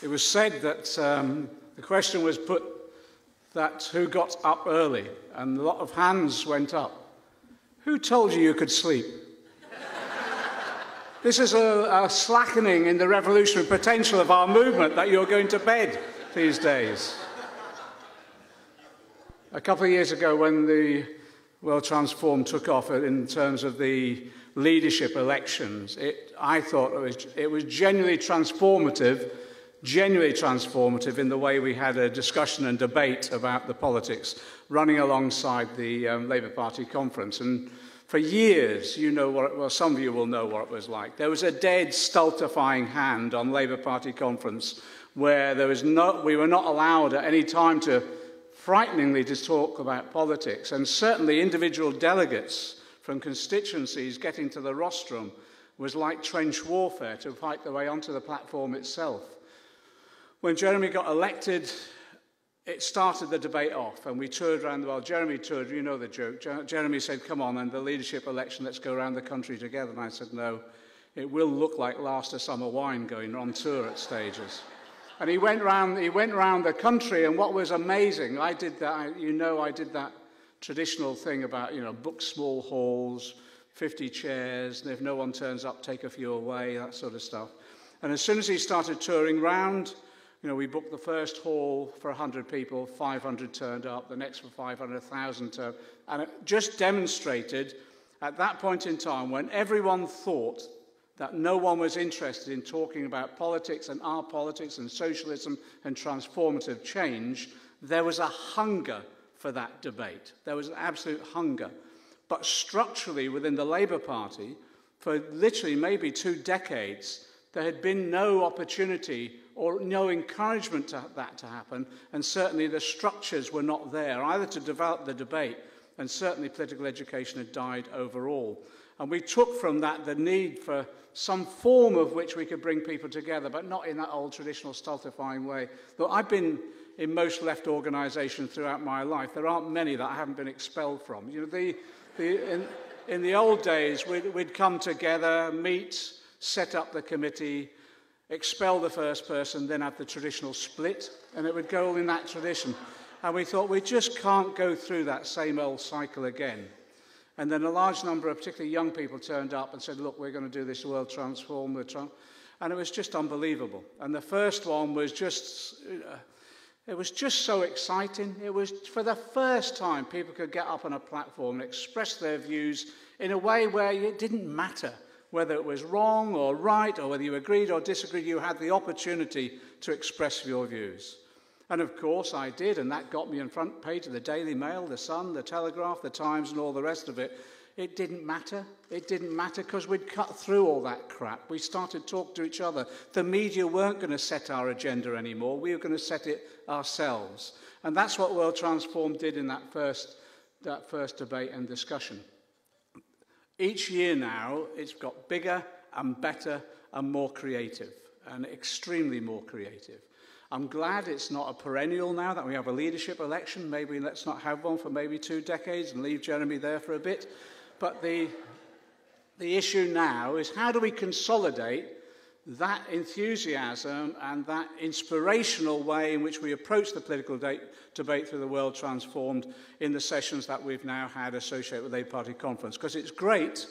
It was said that the question was put that who got up early, and a lot of hands went up. Who told you you could sleep? This is a slackening in the revolutionary potential of our movement that you're going to bed these days. A couple of years ago, when the World Transformed took off in terms of the leadership elections, I thought it was genuinely transformative in the way we had a discussion and debate about the politics running alongside the Labour Party conference. And for years, you know what well, some of you will know what it was like. There was a dead, stultifying hand on Labour Party conference where we were not allowed at any time to frighteningly to talk about politics, and certainly individual delegates from constituencies getting to the rostrum was like trench warfare to fight their way onto the platform itself. When Jeremy got elected, it started the debate off, and we toured around the world. Jeremy toured, you know the joke. Jeremy said, come on, and the leadership election, let's go around the country together. And I said, no, it will look like last of summer wine going on tour at stages. And he went round the country, and what was amazing, I did that traditional thing about, book small halls, 50 chairs, and if no one turns up, take a few away, that sort of stuff. And as soon as he started touring round, we booked the first hall for 100 people, 500 turned up, the next for 500, 1,000 turned up. And it just demonstrated at that point in time when everyone thought that no one was interested in talking about politics and our politics and socialism and transformative change, there was a hunger for that debate. There was an absolute hunger. But structurally within the Labour Party, for literally maybe 2 decades, there had been no opportunity or no encouragement to that to happen, and certainly the structures were not there, either to develop the debate, and certainly political education had died overall. And we took from that the need for some form of which we could bring people together, but not in that old traditional stultifying way. Look, I've been in most left organisations throughout my life. There aren't many that I haven't been expelled from. In the old days, we'd come together, meet, set up the committee, expel the first person, then have the traditional split, and it would go all in that tradition. And we thought we just can't go through that same old cycle again. And then a large number of particularly young people turned up and said, look, we're going to do this World Transform. And it was just unbelievable. And the first one was it was just so exciting. It was, for the first time, people could get up on a platform and express their views in a way where it didn't matter whether it was wrong or right, or whether you agreed or disagreed. You had the opportunity to express your views. And of course I did, and that got me on front page of the Daily Mail, the Sun, the Telegraph, the Times, and all the rest of it. It didn't matter. It didn't matter because we'd cut through all that crap. We started talking to each other. The media weren't going to set our agenda anymore. We were going to set it ourselves. And that's what World Transform did in that first debate and discussion. Each year now, it's got bigger and better and more creative, and extremely more creative. I'm glad it's not a perennial now that we have a leadership election. Maybe let's not have one for maybe 2 decades and leave Jeremy there for a bit. But the issue now is how do we consolidate that enthusiasm and that inspirational way in which we approach the political debate through the World Transformed in the sessions that we've now had associated with the Labour Party conference. Because it's great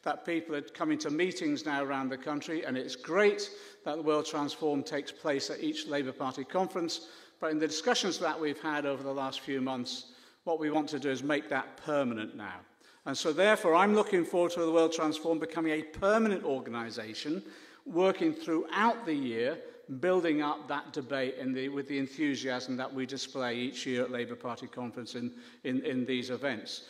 that people are coming to meetings now around the country, and it's great that the World Transformed takes place at each Labour Party conference. But in the discussions that we've had over the last few months, what we want to do is make that permanent now. And so therefore, I'm looking forward to the World Transformed becoming a permanent organisation, working throughout the year, building up that debate with the enthusiasm that we display each year at Labour Party conference in these events.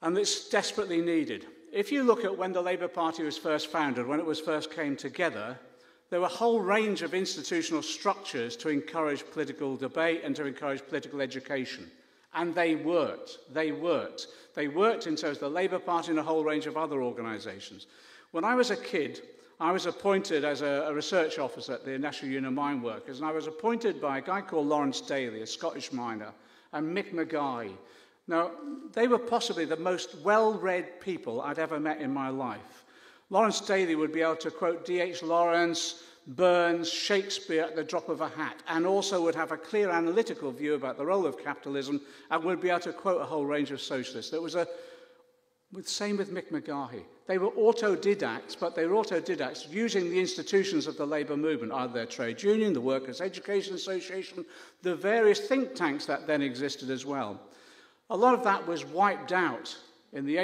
And it's desperately needed. If you look at when the Labour Party was first founded, when it was first came together, there were a whole range of institutional structures to encourage political debate and to encourage political education. And they worked. They worked. They worked in terms of the Labour Party and a whole range of other organisations. When I was a kid, I was appointed as a research officer at the National Union of Mine Workers, and I was appointed by a guy called Lawrence Daly, a Scottish miner, and Mick Mackay. Now, they were possibly the most well-read people I'd ever met in my life. Lawrence Daly would be able to quote D.H. Lawrence, Burns, Shakespeare at the drop of a hat, and also would have a clear analytical view about the role of capitalism and would be able to quote a whole range of socialists. Same with Mick McGahey. They were autodidacts, but they were autodidacts using the institutions of the labour movement, either their trade union, the Workers' Education Association, the various think tanks that then existed as well. A lot of that was wiped out in the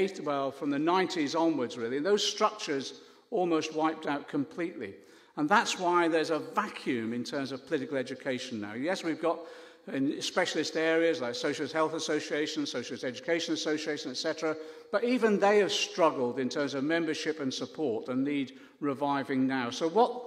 from the 90s onwards, really. Those structures almost wiped out completely. And that's why there's a vacuum in terms of political education now. Yes, we've got in specialist areas like Socialist Health Association, Socialist Education Association, etc. But even they have struggled in terms of membership and support and need reviving now. So what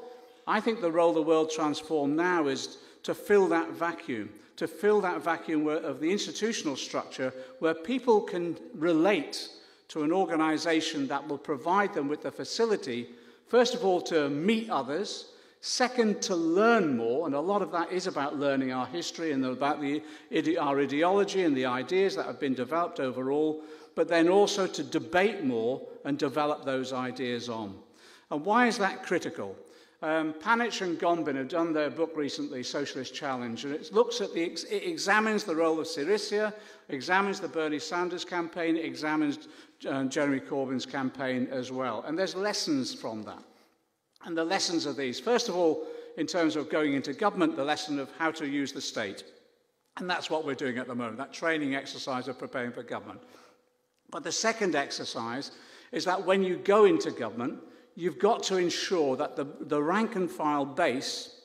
I think the role of the World Transformed now is to fill that vacuum of the institutional structure where people can relate to an organisation that will provide them with the facility, first of all, to meet others, second, to learn more, and a lot of that is about learning our history and about our ideology and the ideas that have been developed overall, but then also to debate more and develop those ideas on. And why is that critical? Panich and Gombin have done their book recently, Socialist Challenge, and it examines the role of Syriza, examines the Bernie Sanders campaign, examines Jeremy Corbyn's campaign as well. And there's lessons from that. And the lessons are these. First of all, in terms of going into government, the lesson of how to use the state. And that's what we're doing at the moment, that training exercise of preparing for government. But the second exercise is that when you go into government, you've got to ensure that the rank and file base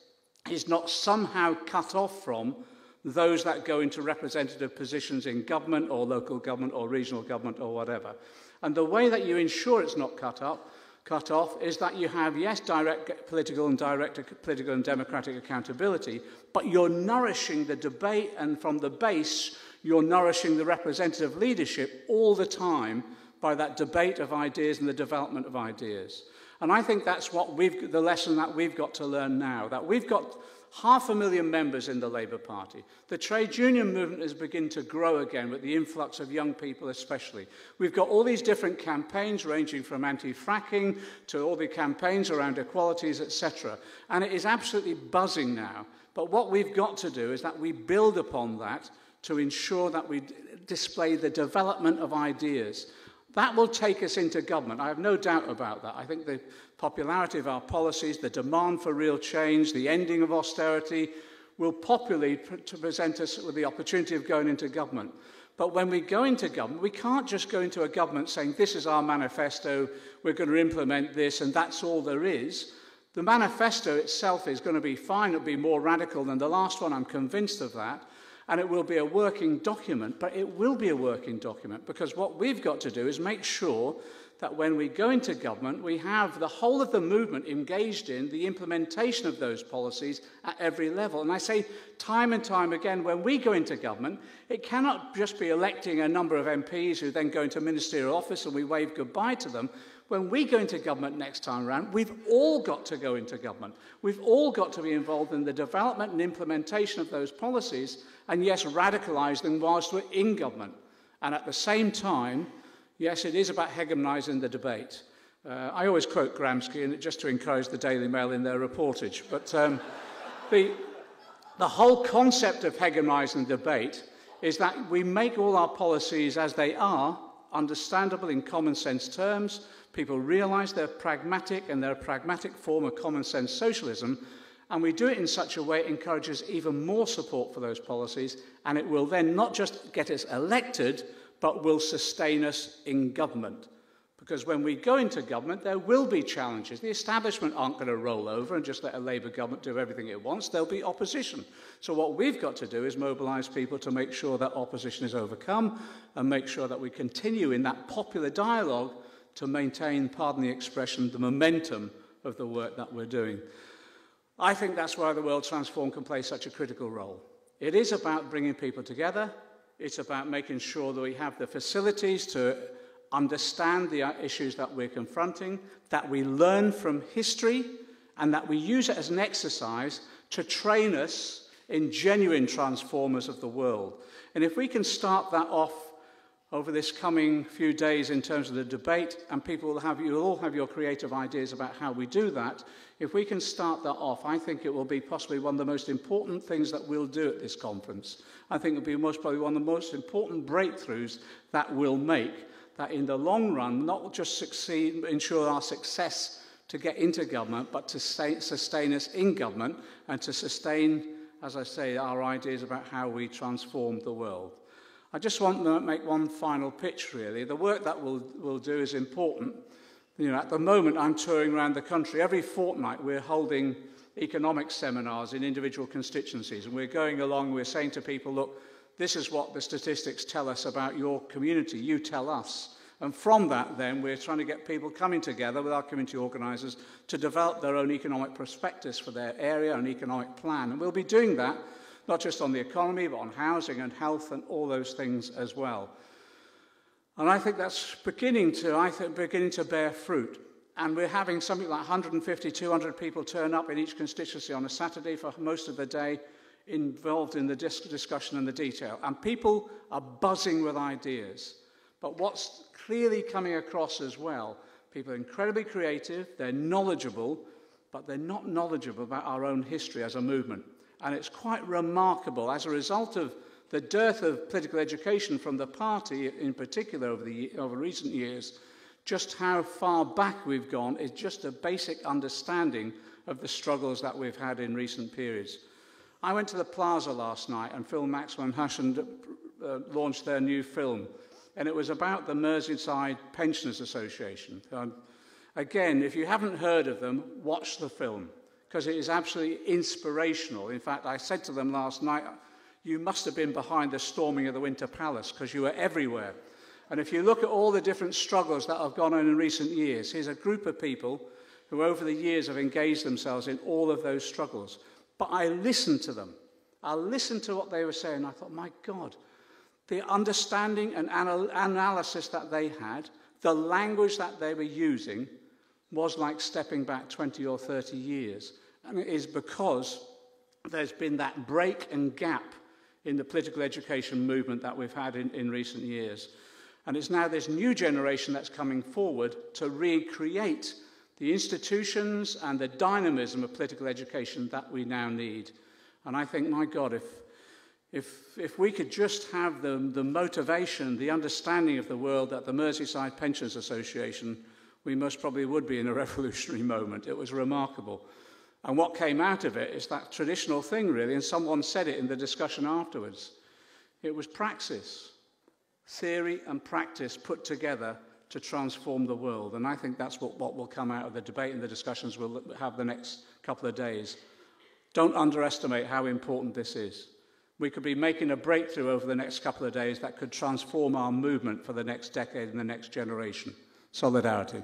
is not somehow cut off from those that go into representative positions in government or local government or regional government or whatever. And the way that you ensure it's not cut off is that you have, yes, direct political and democratic accountability, but you're nourishing the debate, and from the base, you're nourishing the representative leadership all the time by that debate of ideas and the development of ideas. And I think that's the lesson that we've got to learn now, that we've got 500,000 members in the Labour Party. The trade union movement is beginning to grow again with the influx of young people especially. We've got all these different campaigns ranging from anti-fracking to all the campaigns around equalities, etc. And it is absolutely buzzing now. But what we've got to do is that we build upon that to ensure that we display the development of ideas. That will take us into government. I have no doubt about that. I think the popularity of our policies, the demand for real change, the ending of austerity will popularly present us with the opportunity of going into government. But when we go into government, we can't just go into a government saying, this is our manifesto, we're going to implement this, and that's all there is. The manifesto itself is going to be fine. It'll be more radical than the last one. I'm convinced of that. And it will be a working document, but it will be a working document because what we've got to do is make sure that when we go into government, we have the whole of the movement engaged in the implementation of those policies at every level. And I say time and time again, when we go into government, it cannot just be electing a number of MPs who then go into ministerial office and we wave goodbye to them. When we go into government next time around, we've all got to go into government. We've all got to be involved in the development and implementation of those policies and, yes, radicalise them whilst we're in government. And at the same time, yes, it is about hegemonising the debate. I always quote Gramsci, and just to encourage the Daily Mail in their reportage. But the whole concept of hegemonising debate is that we make all our policies as they are, understandable in common sense terms. People realise they're pragmatic and they're a pragmatic form of common sense socialism. And we do it in such a way it encourages even more support for those policies. And it will then not just get us elected, but will sustain us in government. Because when we go into government, there will be challenges. The establishment aren't going to roll over and just let a Labour government do everything it wants. There'll be opposition. So what we've got to do is mobilise people to make sure that opposition is overcome and make sure that we continue in that popular dialogue to maintain, pardon the expression, the momentum of the work that we're doing. I think that's why the World Transformed can play such a critical role. It is about bringing people together. It's about making sure that we have the facilities to understand the issues that we're confronting, that we learn from history, and that we use it as an exercise to train us in genuine transformers of the world. And if we can start that off over this coming few days in terms of the debate, and you'll all have your creative ideas about how we do that. If we can start that off, I think it will be possibly one of the most important things that we'll do at this conference. I think it'll be most probably one of the most important breakthroughs that we'll make, that in the long run, not just ensure our success to get into government, but to sustain us in government and to sustain, as I say, our ideas about how we transform the world. I just want to make one final pitch, really. The work that we'll do is important. At the moment, I'm touring around the country. Every fortnight, we're holding economic seminars in individual constituencies, and we're going along, we're saying to people, look, this is what the statistics tell us about your community. You tell us. And from that, then, we're trying to get people coming together with our community organisers to develop their own economic prospectus for their area and economic plan. And we'll be doing that not just on the economy, but on housing and health and all those things as well. And I think that's beginning to bear fruit. And we're having something like 150, 200 people turn up in each constituency on a Saturday for most of the day, involved in the discussion and the detail. And people are buzzing with ideas. But what's clearly coming across as well, people are incredibly creative, they're knowledgeable, but they're not knowledgeable about our own history as a movement. And it's quite remarkable, as a result of the dearth of political education from the party, in particular over recent years, just how far back we've gone is just a basic understanding of the struggles that we've had in recent periods. I went to the Plaza last night, and Phil Maxwell and Hushan launched their new film, and it was about the Merseyside Pensioners Association. Again, if you haven't heard of them, watch the film, because it is absolutely inspirational. In fact, I said to them last night, you must have been behind the storming of the Winter Palace, because you were everywhere. And if you look at all the different struggles that have gone on in recent years, here's a group of people who over the years have engaged themselves in all of those struggles. But I listened to them. I listened to what they were saying. I thought, my God, the understanding and analysis that they had, the language that they were using, was like stepping back 20 or 30 years. And it is because there's been that break and gap in the political education movement that we've had in recent years. And it's now this new generation that's coming forward to recreate the institutions and the dynamism of political education that we now need. And I think, my God, if we could just have the motivation, the understanding of the world that the Merseyside Pensioners Association, we most probably would be in a revolutionary moment. It was remarkable. And what came out of it is that traditional thing, really, and someone said it in the discussion afterwards. It was praxis, theory and practice put together to transform the world. And I think that's what will come out of the debate and the discussions we'll have the next couple of days. Don't underestimate how important this is. We could be making a breakthrough over the next couple of days that could transform our movement for the next decade and the next generation. Solidarity.